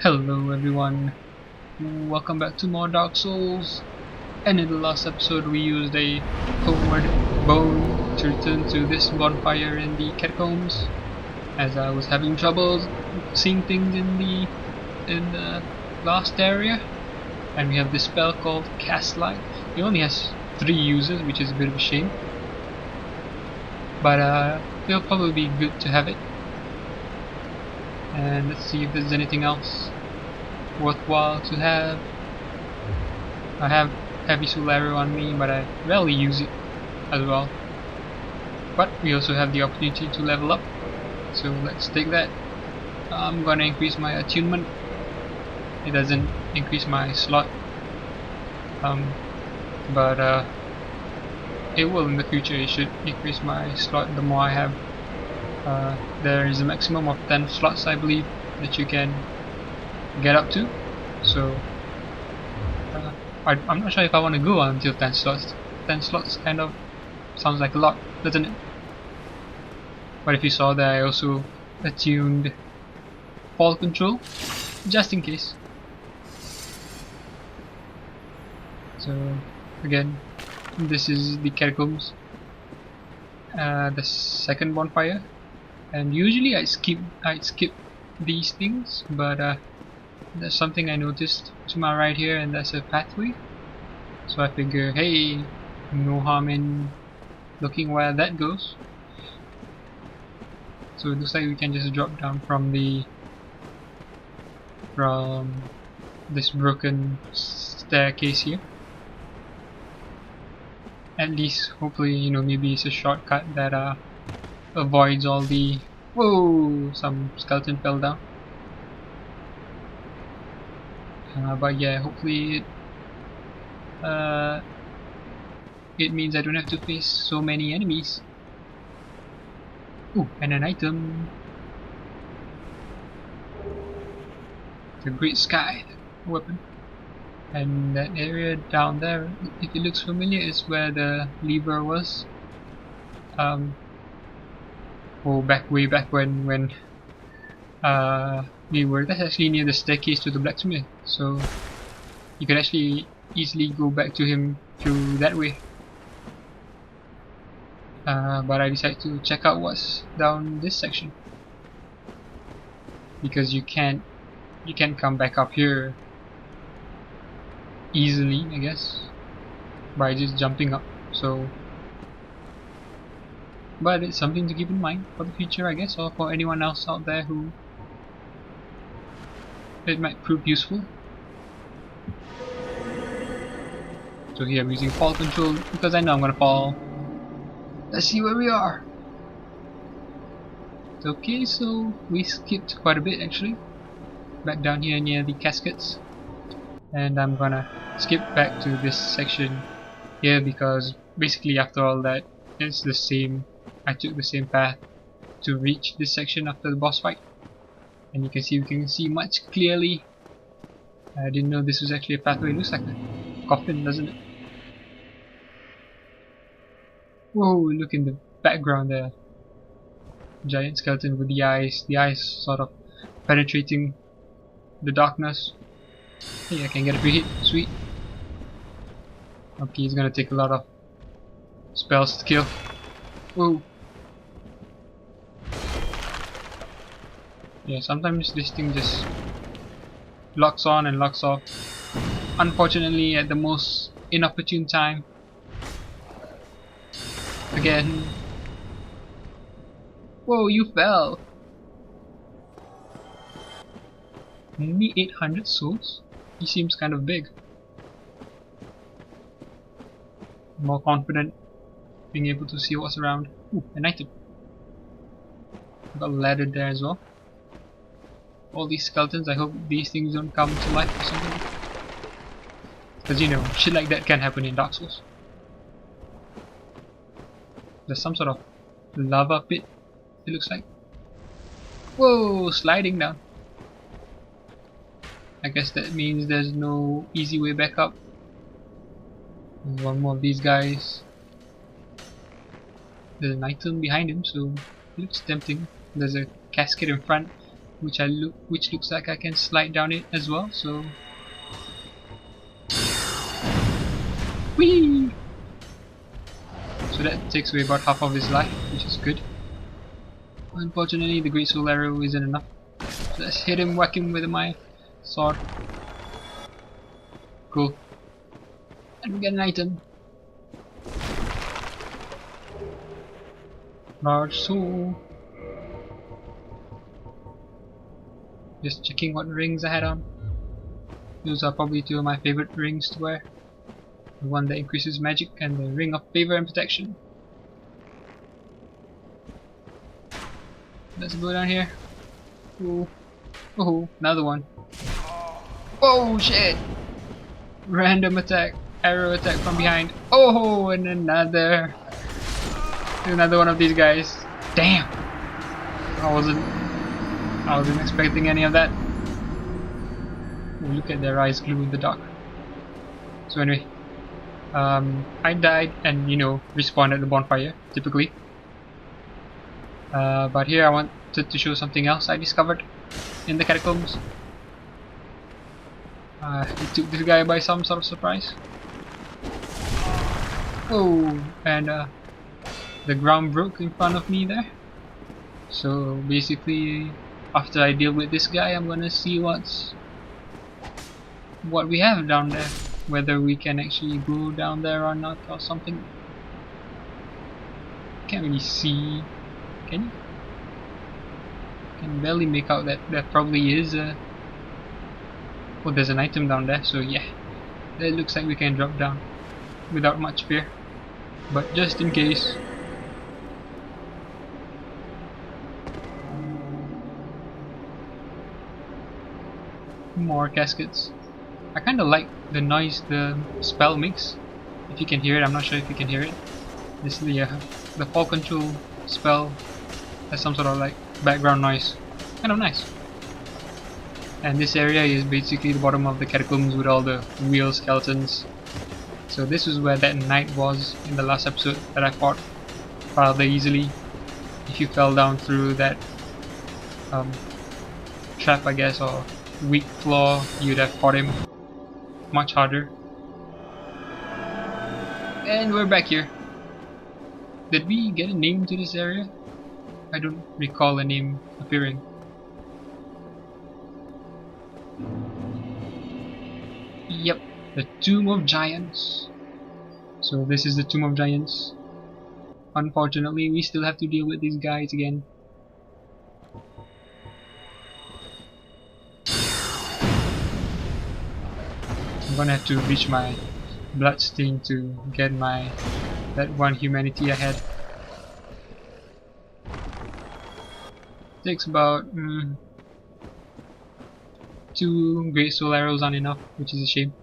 Hello everyone, welcome back to more Dark Souls. And in the last episode we used a homeward bone to return to this bonfire in the Catacombs, as I was having trouble seeing things in the last area. And we have this spell called Cast Light. It only has 3 uses, which is a bit of a shame, but it'll probably be good to have it. And let's see if there's anything else worthwhile to have. I have heavy soul arrow on me, but I rarely use it as well. But we also have the opportunity to level up, so let's take that. I'm gonna increase my attunement. It doesn't increase my slot, but it will in the future. It should increase my slot the more I have. There is a maximum of 10 slots, I believe, that you can get up to. So I'm not sure if I want to go until 10 slots. 10 slots kind of sounds like a lot, doesn't it? But if you saw that, I also attuned fall control, just in case. So again, this is the Catacombs, the second bonfire. And usually I skip these things, but there's something I noticed to my right here, and that's a pathway. So I figure, hey, no harm in looking where that goes. So it looks like we can just drop down from this broken staircase here. At least, hopefully, you know, maybe it's a shortcut that avoids all the... Whoa! Some skeleton fell down. But yeah, hopefully it means I don't have to face so many enemies. Ooh, and an item. The Great Sky weapon. And that area down there, if it looks familiar, is where the lever was. Way back when we were. That's actually near the staircase to the blacksmith, so you can actually easily go back to him through that way. But I decided to check out what's down this section, because you can't come back up here easily, I guess, by just jumping up. So, but it's something to keep in mind for the future, I guess, or for anyone else out there who it might prove useful. So here I'm using fall control because I know I'm gonna fall. Let's see where we are. Okay, so we skipped quite a bit actually. Back down here near the caskets. And I'm gonna skip back to this section here because basically after all that, it's the same. I took the same path to reach this section after the boss fight. And you can see much clearly. I didn't know this was actually a pathway. It looks like a coffin, doesn't it? Whoa, look in the background there. Giant skeleton with the eyes sort of penetrating the darkness. Hey, I can get a free hit, sweet. Okay, he's gonna take a lot of spells to kill. Whoa. Yeah, sometimes this thing just locks on and locks off. Unfortunately, at the most inopportune time. Again. Whoa, you fell! Only 800 souls? He seems kind of big. More confident being able to see what's around. Ooh, an item. Got a ladder there as well. All these skeletons, I hope these things don't come to life or something. Because you know, shit like that can happen in Dark Souls. There's some sort of lava pit, it looks like. Whoa, sliding down. I guess that means there's no easy way back up. There's one more of these guys. There's an item behind him, so it looks tempting. There's a casket in front. which looks like I can slide down it as well. So, whee! So that takes away about half of his life, which is good. Unfortunately, the Great Soul Arrow isn't enough. So let's hit him, whack him with my sword. Cool. And we get an item. Large soul. Just checking what rings I had on. Those are probably two of my favorite rings to wear. The one that increases magic and the ring of favor and protection. Let's go down here. Oh, oh, another one. Oh shit! Random attack, arrow attack from behind. Oh, and another one of these guys. Damn! I wasn't expecting any of that. Oh, look at their eyes glue in the dark. So anyway, I died and respawned at the bonfire typically. But here I wanted to show something else I discovered in the catacombs. It took this guy by some sort of surprise. Oh, and the ground broke in front of me there. So basically, after I deal with this guy, I'm gonna see what we have down there. Whether we can actually go down there or not, or something. Can't really see. Can you? Can barely make out that probably is a. Oh, there's an item down there, so yeah. It looks like we can drop down without much fear. But just in case. More caskets. I kinda like the noise the spell makes. If you can hear it, I'm not sure if you can hear it. This the fall control spell has some sort of like background noise. Kind of nice. And this area is basically the bottom of the catacombs with all the wheel skeletons. So this is where that knight was in the last episode that I fought rather easily. If you fell down through that trap, I guess, or weak floor, you'd have fought him much harder. And we're back here. Did we get a name to this area? I don't recall a name appearing. Yep, the Tomb of Giants. So this is the Tomb of Giants. Unfortunately, we still have to deal with these guys again. I'm gonna have to reach my bloodstain to get that one humanity I had. Takes about 2 Great Soul Arrows aren't enough, which is a shame.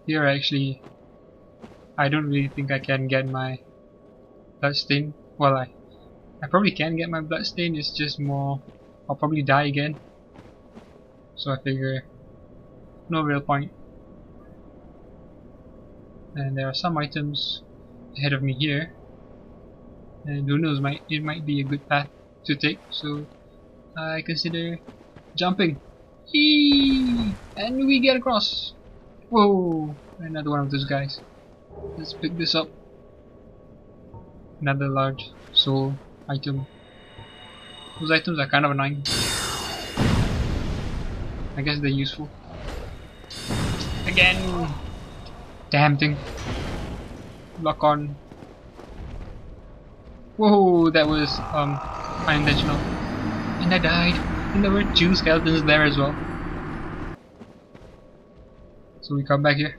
Here actually, I don't really think I can get my bloodstain. Well, I probably can get my bloodstain, it's just more, I'll probably die again. So I figure, no real point. And there are some items ahead of me here. And who knows, it might be a good path to take, so I consider jumping. Eee! And we get across. Whoa! Another one of those guys. Let's pick this up. Another large soul item. Those items are kind of annoying. I guess they're useful. Again! Damn thing. Lock on. Whoa, that was unintentional. And I died. And there were 2 skeletons there as well. So we come back here.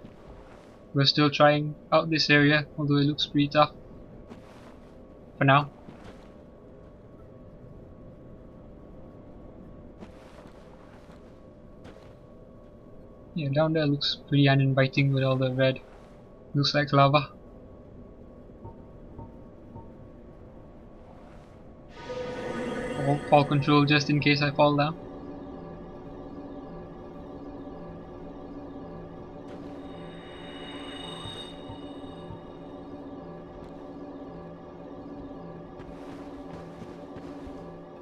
We're still trying out this area, although it looks pretty tough. For now. Yeah, down there looks pretty uninviting with all the red. Looks like lava. Fall control just in case I fall down.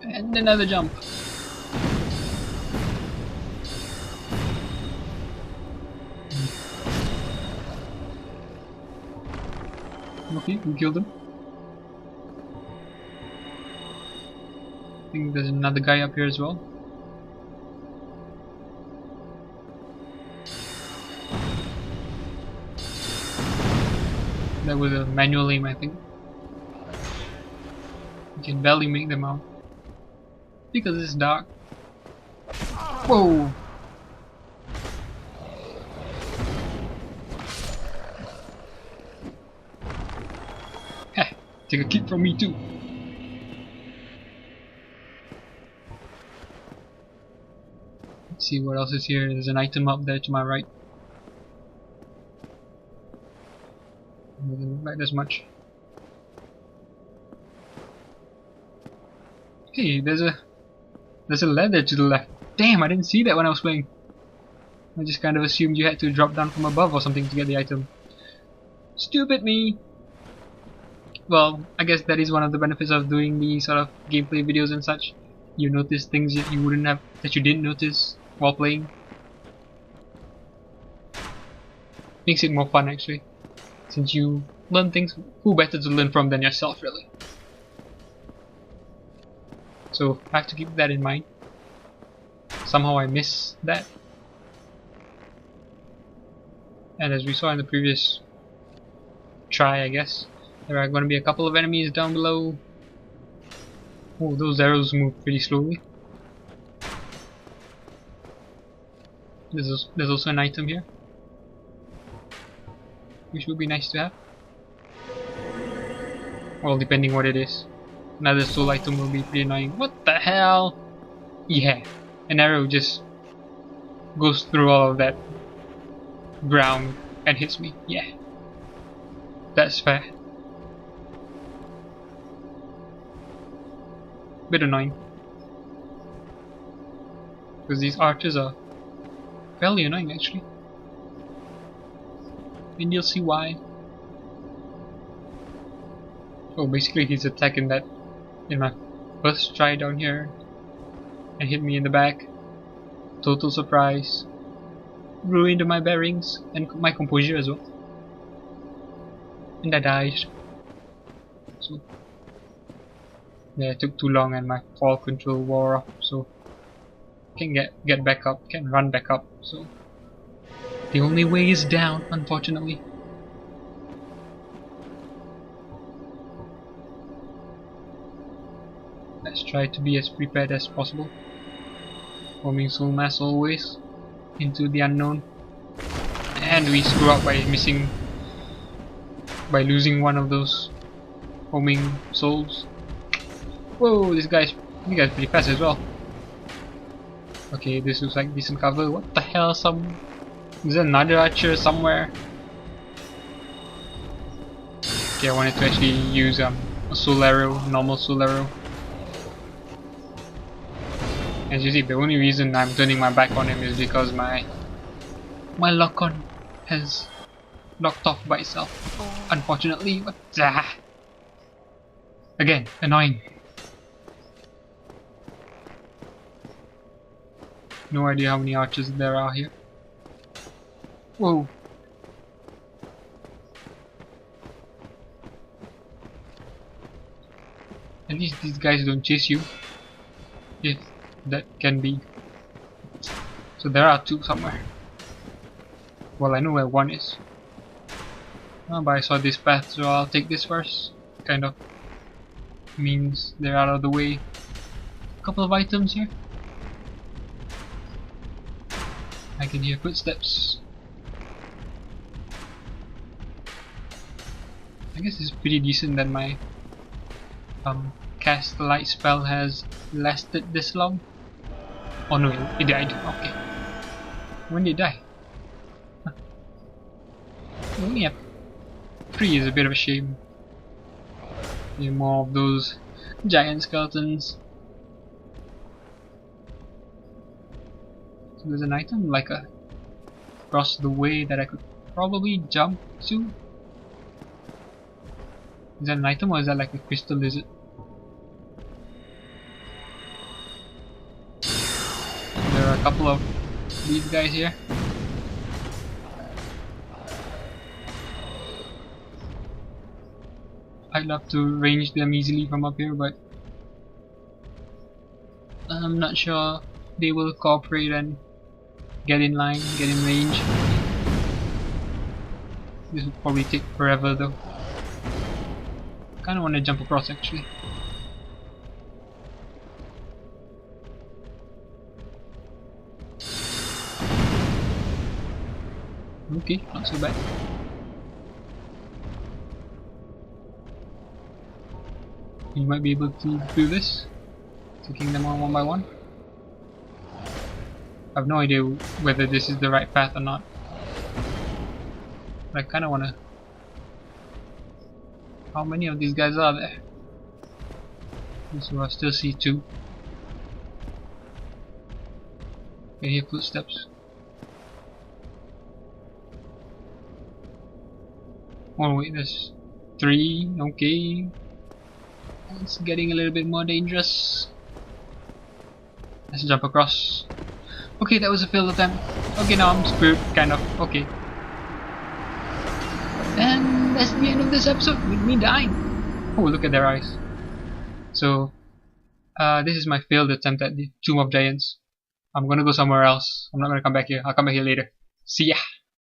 And another jump. Okay, we killed him. I think there's another guy up here as well. That was a manual aim, I think. You can barely make them out because it's dark. Whoa! Heh, take a kick from me too. Let's see what else is here. There's an item up there to my right. Doesn't look like there's much. Hey, there's a ladder to the left. Damn, I didn't see that when I was playing. I just kind of assumed you had to drop down from above or something to get the item. Stupid me! Well, I guess that is one of the benefits of doing these sort of gameplay videos and such. You notice things that you didn't notice while playing. Makes it more fun actually. Since you learn things, who better to learn from than yourself really? So I have to keep that in mind. Somehow I miss that. And as we saw in the previous try, I guess, there are going to be a couple of enemies down below. Oh, those arrows move pretty slowly. There's also an item here, which would be nice to have. Well, depending what it is. Another soul item will be pretty annoying. What the hell? Yeah, an arrow just goes through all of that ground and hits me. Yeah, that's fair. Bit annoying. Because these archers are fairly annoying actually. And you'll see why. Oh, basically he's attacking that in my first try down here and hit me in the back. Total surprise. Ruined my bearings and my composure as well. And I died. So yeah, it took too long and my fall control wore off, so can't get back up, can't run back up, so the only way is down, unfortunately. Let's try to be as prepared as possible. Forming soul mass always into the unknown. And we screw up by losing one of those homing souls. Whoa, this guy's pretty fast as well. Okay, this looks like decent cover. What the hell? Is there another archer somewhere? Okay, I wanted to actually use a soul arrow, normal soul arrow. As you see, the only reason I'm turning my back on him is because my lock-on has locked off by itself. Unfortunately, what the? Again, annoying. No idea how many archers there are here. Whoa. At least these guys don't chase you. If that can be. So there are two somewhere. Well, I know where one is. Oh, but I saw this path, so I'll take this first. Kind of means they're out of the way. A couple of items here. I can hear footsteps. I guess it's pretty decent that my cast light spell has lasted this long. Oh no, it died. Okay. When did it die? Huh. We only have 3 is a bit of a shame. More of those giant skeletons. So there's an item like across the way that I could probably jump to. Is that an item or is that like a crystal lizard? are a couple of these guys here. I'd love to range them easily from up here, but I'm not sure they will cooperate and get in line, get in range. This will probably take forever though. Kinda wanna jump across actually. Okay, not so bad. You might be able to do this, taking them on one by one. I have no idea whether this is the right path or not. But I kinda wanna... How many of these guys are there? So I still see two. I hear footsteps. Oh wait, there's three, okay. It's getting a little bit more dangerous. Let's jump across. Okay, that was a failed attempt. Okay, now I'm screwed, kind of. Okay. And that's the end of this episode with me dying. Oh, look at their eyes. So, this is my failed attempt at the Tomb of Giants. I'm gonna go somewhere else. I'm not gonna come back here. I'll come back here later. See ya!